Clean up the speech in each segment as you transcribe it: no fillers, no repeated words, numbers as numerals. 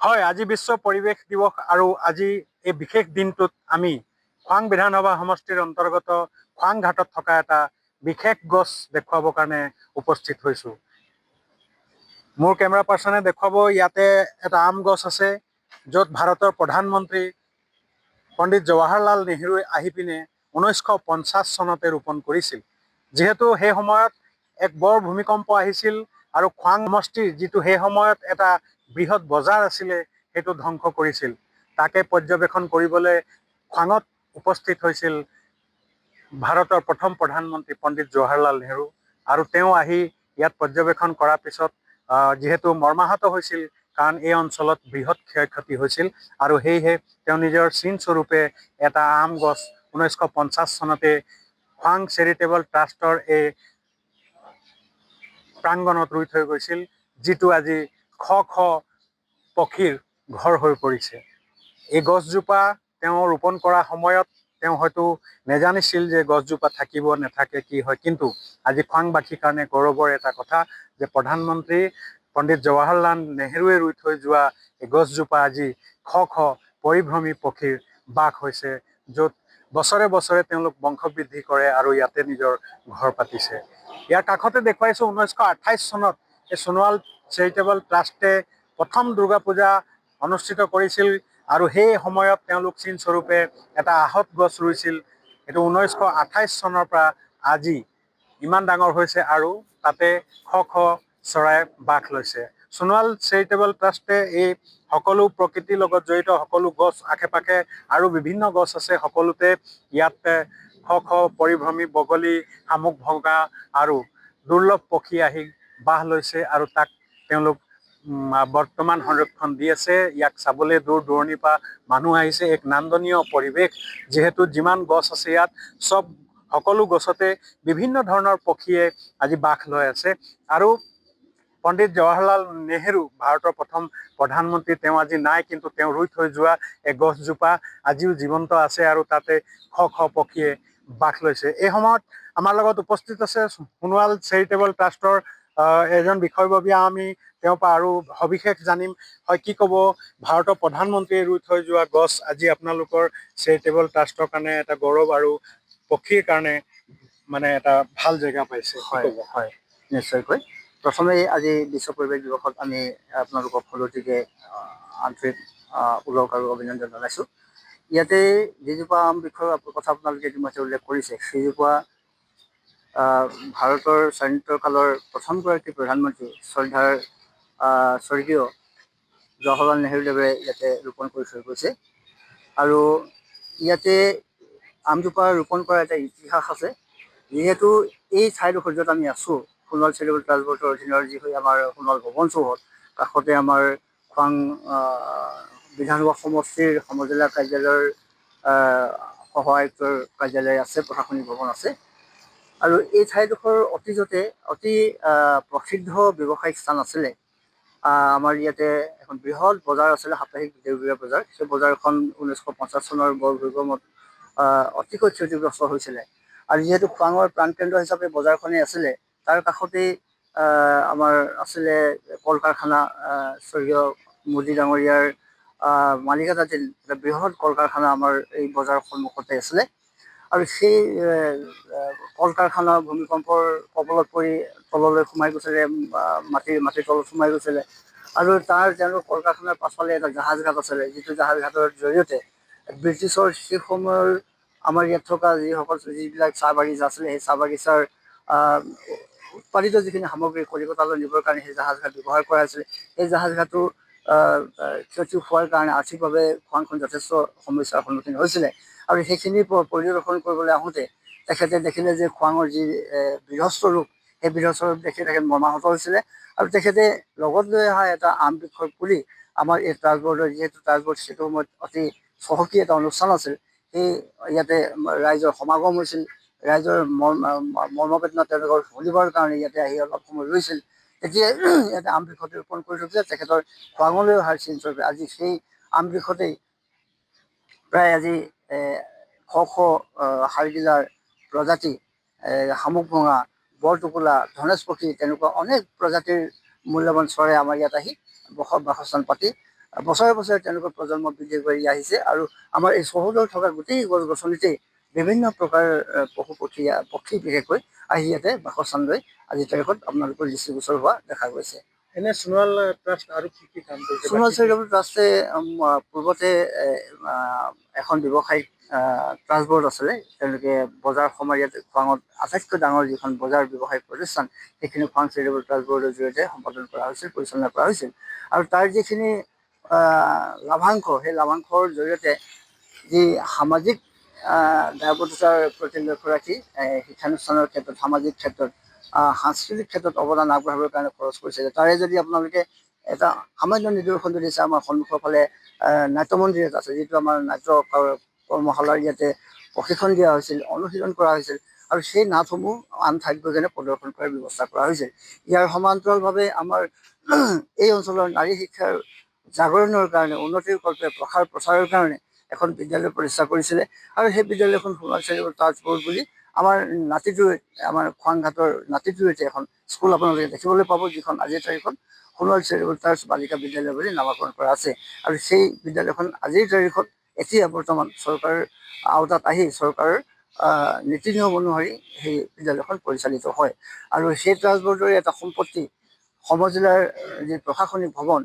হয়, আজি বিশ্ব পৰিৱেশ দিৱস আৰু আজি এই বিশেষ দিনটোত আমি খোৱাং বিধানসভা সমষ্টিৰ অন্তৰ্গত খোৱাং ঘাটত থকা এটা বিশেষ গছ দেখুৱাবৰ কাৰণে উপস্থিত হৈছোঁ। মোৰ কেমেৰা পাৰ্চনে দেখুৱাব, ইয়াতে এটা আম গছ আছে, য'ত ভাৰতৰ প্ৰধানমন্ত্ৰী পণ্ডিত জৱাহৰলাল নেহৰুৱে আহি পিনে 1950 চনতে ৰোপণ কৰিছিল। যিহেতু সেই সময়ত এক বৰ ভূমিকম্প আহিছিল আৰু খোৱাং সমষ্টিৰ যিটো সেই সময়ত এটা বৃহৎ বজাৰ আছিলে সেইটো ধ্বংস কৰিছিল। তাকে পৰ্যবেক্ষণ কৰিবলৈ খোৱাঙত উপস্থিত হৈছিল ভাৰতৰ প্ৰথম প্ৰধানমন্ত্ৰী পণ্ডিত জৱাহৰলাল নেহৰু। আৰু তেওঁ আহি ইয়াত পৰ্যবেক্ষণ কৰাৰ পিছত যিহেতু মৰ্মাহত হৈছিল, কাৰণ এই অঞ্চলত বৃহৎ ক্ষয় ক্ষতি হৈছিল আৰু সেয়েহে তেওঁ নিজৰ চিনস্বৰূপে এটা আম গছ 1950 চনতে খোৱাং চেৰিটেবল ট্ৰাষ্টৰ এই প্ৰাংগণত ৰুই থৈ গৈছিল, যিটো আজি শ শ পক্ষীৰ ঘৰ হৈ পৰিছে। এই গছজোপা তেওঁ ৰোপণ কৰাৰ সময়ত তেওঁ হয়তো নেজানিছিল যে গছজোপা থাকিব নাথাকে কি হয়, কিন্তু আজি খোৱাংবাসীৰ কাৰণে গৌৰৱৰ এটা কথা যে প্ৰধানমন্ত্ৰী পণ্ডিত জৱাহৰলাল নেহৰুৱে ৰুই থৈ যোৱা এই গছজোপা আজি শ শ পৰিভ্ৰমী পক্ষীৰ বাস হৈছে, য'ত বছৰে বছৰে তেওঁলোক বংশবৃদ্ধি কৰে আৰু ইয়াতে নিজৰ ঘৰ পাতিছে। ইয়াৰ কাষতে দেখুৱাইছোঁ 1928 চনত এই সোণোৱাল চেৰিটেবল ট্ৰাষ্টে প্ৰথম দুৰ্গা পূজা অনুষ্ঠিত কৰিছিল আৰু সেই সময়ত তেওঁলোক চিনস্বৰূপে এটা আহঁত গছ ৰুইছিল। এইটো 1928 চনৰ পৰা আজি ইমান ডাঙৰ হৈছে আৰু তাতে শ শ চৰাই বাস লৈছে। সোণোৱাল চেৰিটেবল ট্ৰাষ্টে এই সকলো প্ৰকৃতিৰ লগত জড়িত সকলো গছ আশে পাশে আৰু বিভিন্ন গছ আছে, সকলোতে ইয়াত শ শ পৰিভ্ৰমী বগলী, শামুক ভঙা আৰু দুৰ্লভ পক্ষী আহি বাস লৈছে আৰু তাক তেওঁলোক বৰ্তমান সংৰক্ষণ দি আছে। ইয়াক চাবলৈ দূৰ দূৰণিৰ পৰা মানুহ আহিছে। এক নান্দনীয় পৰিৱেশ, যিহেতু যিমান গছ আছে ইয়াত সকলো গছতে বিভিন্ন ধৰণৰ পক্ষীয়ে আজি বাস লৈ আছে। আৰু পণ্ডিত জৱাহৰলাল নেহৰু ভাৰতৰ প্ৰথম প্ৰধানমন্ত্ৰী, তেওঁ আজি নাই, কিন্তু তেওঁ ৰুই থৈ যোৱা এই গছজোপা আজিও জীৱন্ত আছে আৰু তাতে শ শ পক্ষীয়ে বাস লৈছে। এই সময়ত আমাৰ লগত উপস্থিত আছে সোণোৱাল চেৰিটেবল ট্ৰাষ্টৰ এজন বিষয়ববীয়া। আমি তেওঁৰ পৰা আৰু সবিশেষ জানিম। হয়, কি ক'ব, ভাৰতৰ প্ৰধানমন্ত্ৰীয়ে ৰুই থৈ যোৱা গছ আজি আপোনালোকৰ চেৰিটেবল ট্ৰাষ্টৰ কাৰণে এটা গৌৰৱ আৰু পক্ষীৰ কাৰণে মানে এটা ভাল জেগা পাইছে। হয় হয়, নিশ্চয়কৈ। প্ৰথমে আজি বিশ্ব পৰিৱেশ দিৱসত আমি আপোনালোকক সকলোটিকে আন্তৰিক ওলগ আৰু অভিনন্দন জনাইছোঁ। ইয়াতে যিজোপা আম বৃক্ষৰ কথা আপোনালোকে ইতিমধ্যে উল্লেখ কৰিছে, সেইজোপা ভাৰতৰ স্বাধীনোত্তৰ কালৰ প্ৰথমগৰাকী প্ৰধানমন্ত্ৰী শ্ৰদ্ধাৰ স্বৰ্গীয় জৱাহৰলাল নেহৰুদেৱে ইয়াতে ৰোপণ কৰি থৈ গৈছে। আৰু ইয়াতে আমজোপা ৰোপণ কৰাৰ এটা ইতিহাস আছে। যিহেতু এই ঠাইডোখৰ য'ত আমি আছোঁ, সোণোৱাল চেৰিটেবল ট্ৰাষ্ট বৰ্ডৰ অধীনৰ যি হৈ আমাৰ সোণোৱাল ভৱন চৌহদ, কাষতে আমাৰ খোৱাং বিধানসভা সমষ্টিৰ সমজিলা কাৰ্যালয়ৰ সহ আয়ুক্তৰ কাৰ্যালয় আছে, প্ৰশাসনিক ভৱন আছে। আৰু এই ঠাইডোখৰ অতীজতে অতি প্ৰসিদ্ধ ব্যৱসায়িক স্থান আছিলে। আমাৰ ইয়াতে এখন বৃহৎ বজাৰ আছিলে, সাপ্তাহিক দেওবৰীয়া বজাৰ। সেই বজাৰখন 1950 চনৰ বৰ ভূমিকম্পত অতিকৈ ক্ষতিগ্ৰস্ত হৈছিলে। আৰু যিহেতু খোৱাঙৰ প্ৰাণকেন্দ্ৰ হিচাপে বজাৰখনেই আছিলে, তাৰ কাষতেই আমাৰ আছিলে কল কাৰখানা। স্বৰ্গীয় মোদী ডাঙৰীয়াৰ মালিকানাধীন এটা বৃহৎ কল কাৰখানা আমাৰ এই বজাৰৰ সন্মুখতে আছিলে। আৰু সেই কল কাৰখানা ভূমিকম্পৰ কবলত পৰি তললৈ সোমাই গৈছিলে, মাটিৰ তলত সোমাই গৈছিলে। আৰু তেওঁলোকৰ কল কাৰখানাৰ পাছফালে এটা জাহাজ ঘাট আছিলে, যিটো জাহাজ ঘাটৰ জৰিয়তে ব্ৰিটিছৰ সেই সময়ৰ আমাৰ ইয়াত থকা যিবিলাক চাহ বাগিচা আছিলে, সেই চাহ বাগিচাৰ উৎপাদিত যিখিনি সামগ্ৰী কলিকতালৈ নিবৰ কাৰণে সেই জাহাজ ঘাট ব্যৱহাৰ কৰা হৈছিলে। সেই জাহাজ ঘাটো ক্ষতি হোৱাৰ কাৰণে আৰ্থিকভাৱে খোৱাংখন যথেষ্ট সমস্যাৰ সন্মুখীন হৈছিলে। আৰু সেইখিনি পৰিদৰ্শন কৰিবলৈ আহোঁতে তেখেতে দেখিলে যে খোৱাঙৰ যি বৃহৎ ৰূপ, সেই বৃহৎ ৰূপ দেখি তেখেত মৰ্মাহত হৈছিলে। আৰু তেখেতে লগত লৈ অহা এটা আম বৃক্ষৰ পুলি আমাৰ এই ট্ৰাষ্টবৰ্ডৰ, যিহেতু ট্ৰাষ্টবৰ্ড সেইটো সময়ত অতি চহকী এটা অনুষ্ঠান আছিল, সেই ইয়াতে ৰাইজৰ সমাগম হৈছিল। ৰাইজৰ মৰ্মবেদনা তেওঁলোকৰ শুনিবৰ কাৰণে ইয়াতে আহি অলপ সময় ৰৈছিল। তেতিয়া ইয়াতে আম বৃক্ষতে ৰোপণ কৰি থৈছিলে তেখেতৰ খোৱাঙলৈ অহাৰ চিনস্বৰূপে। আজি সেই আম বৃক্ষতেই প্ৰায় আজি শ শ হাড়গিলাৰ প্ৰজাতি, শামুক ভঙা, বৰটোকোলা, ধনেশ পক্ষী, তেনেকুৱা অনেক প্ৰজাতিৰ মূল্যৱান চৰাই আমাৰ ইয়াত আহি বাসস্থান পাতি বছৰে বছৰে তেওঁলোকৰ প্ৰজন্ম বৃদ্ধি কৰি আহিছে আৰু আমাৰ এই চৌহদত থকা গোটেই গছ গছনিতেই বিভিন্ন প্ৰকাৰৰ পক্ষী বিশেষকৈ আহি ইয়াতে বাসস্থান লৈ আজিৰ তাৰিখত আপোনালোকৰ দৃষ্টিগোচৰ হোৱা দেখা গৈছে। এনে সোণোৱাল ট্ৰাষ্ট আৰু কি কি কাম কৰিছে? সোণোৱাল চেৰিটেবল ট্ৰাষ্টে পূৰ্বতে এখন ব্যৱসায়িক ট্ৰাষ্ট বৰ্ড আছিলে। তেওঁলোকে বজাৰ সমাৰ ইয়াত খোৱাঙত আটাইতকৈ ডাঙৰ যিখন বজাৰ ব্যৱসায়িক প্ৰতিষ্ঠান সেইখিনি খোৱাং চেৰিটেবল ট্ৰাষ্ট বৰ্ডৰ জৰিয়তে সম্পাদন কৰা হৈছিল, পৰিচালনা কৰা হৈছিল। আৰু তাৰ যিখিনি লাভাংশ, সেই লাভাংশৰ জৰিয়তে যি সামাজিক দায়বদ্ধতাৰ প্ৰতি লক্ষ্য ৰাখি শিক্ষানুষ্ঠানৰ ক্ষেত্ৰত, সামাজিক ক্ষেত্ৰত, সাংস্কৃতিক ক্ষেত্ৰত অৱদান আগবঢ়াবৰ কাৰণে খৰচ কৰিছিলে। তাৰে যদি আপোনালোকে এটা সামান্য নিদৰ্শন যদি চাই, আমাৰ সন্মুখৰ ফালে নাট্য মন্দিৰ এটা আছে, যিটো আমাৰ নাট্য কৰ্মশালাৰ ইয়াতে প্ৰশিক্ষণ দিয়া হৈছিল, অনুশীলন কৰা হৈছিল আৰু সেই নাটসমূহ আন ঠাইত গৈ কেনে প্ৰদৰ্শন কৰাৰ ব্যৱস্থা কৰা হৈছিল। ইয়াৰ সমান্তৰালভাৱে আমাৰ এই অঞ্চলৰ নাৰী শিক্ষাৰ জাগৰণৰ কাৰণে, উন্নতিৰ কল্পে প্ৰচাৰৰ কাৰণে এখন বিদ্যালয় প্ৰতিষ্ঠা কৰিছিলে আৰু সেই বিদ্যালয়খন সোণোৱাল চেৰিটেবল ট্ৰাষ্ট বৰ্ড বুলি আমাৰ নাতিদূৰৈত, আমাৰ খোৱাংঘাটৰ নাতিদূৰৈতে এখন স্কুল আপোনালোকে দেখিবলৈ পাব, যিখন আজিৰ তাৰিখত সোণোৱাল চেৰিটেবল ট্ৰাষ্ট বালিকা বিদ্যালয় বুলি নামাকৰণ কৰা আছে। আৰু সেই বিদ্যালয়খন আজিৰ তাৰিখত এতিয়া বৰ্তমান চৰকাৰৰ আওতাত আহি চৰকাৰৰ নীতি নিয়ম অনুসৰি সেই বিদ্যালয়খন পৰিচালিত হয়। আৰু সেই ট্ৰাষ্ট বৰ্ডৰ এটা সম্পত্তি সমজিলাৰ যি প্ৰশাসনিক ভৱন,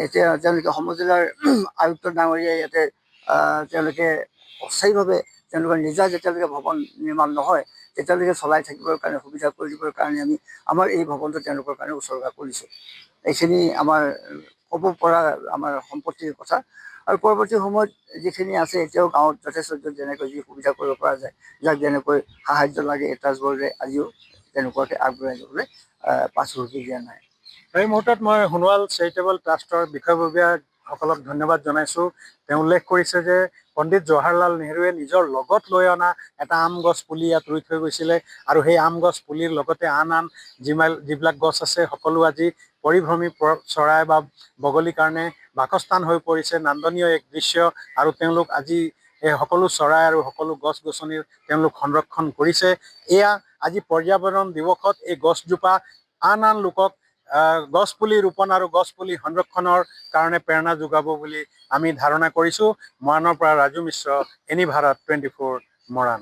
এতিয়া তেওঁলোকে সমজিলাৰ আয়ুক্ত ডাঙৰীয়াই ইয়াতে তেওঁলোকে অস্থায়ীভাৱে তেওঁলোকৰ নিজা যেতিয়ালৈকে ভৱন নিৰ্মাণ নহয় তেতিয়ালৈকে চলাই থাকিবৰ কাৰণে সুবিধা কৰি দিবৰ কাৰণে আমি আমাৰ এই ভৱনটো তেওঁলোকৰ কাৰণে উচৰ্গা কৰিছোঁ। এইখিনি আমাৰ ক'ব পৰা আমাৰ সম্পত্তিৰ কথা। আৰু পৰৱৰ্তী সময়ত যিখিনি আছে এতিয়াও গাঁৱত যথেষ্ট যেনেকৈ যি সুবিধা কৰিব পৰা যায়, যাক যেনেকৈ সাহাৰ্য লাগে, এই ট্ৰাষ্ট বৰ্ডে আজিও তেনেকুৱাকৈ আগবঢ়াই যাবলৈ পাছহুহুকি দিয়া নাই। এই মুহূৰ্তত মই সোণোৱাল চেৰিটেবল ট্ৰাষ্টৰ বিষয়ববীয়াসকলক ধন্যবাদ জনাইছোঁ। তেওঁ উল্লেখ কৰিছে যে পণ্ডিত জৱাহৰলাল নেহৰুৱে নিজৰ লগত লৈ অনা এটা আম গছ পুলি ইয়াত ৰুই থৈ গৈছিলে আৰু সেই আম গছ পুলিৰ লগতে আন যিবিলাক গছ আছে সকলো আজি পৰিভ্ৰমী চৰাই বা বগলীৰ কাৰণে বাসস্থান হৈ পৰিছে। নান্দনীয় এক দৃশ্য। আৰু তেওঁলোক আজি এই সকলো চৰাই আৰু সকলো গছ গছনিৰ তেওঁলোক সংৰক্ষণ কৰিছে। এয়া আজি পৰ্যাবৰণ দিৱসত এই গছজোপা আন লোকক গছ পুলি ৰোপণ আৰু গছ পুলি সংৰক্ষণৰ কাৰণে প্ৰেৰণা যোগাব বুলি আমি ধাৰণা কৰিছোঁ। মৰাণৰ পৰা ৰাজু মিশ্ৰ, এনি ভাৰত 24 মৰাণ।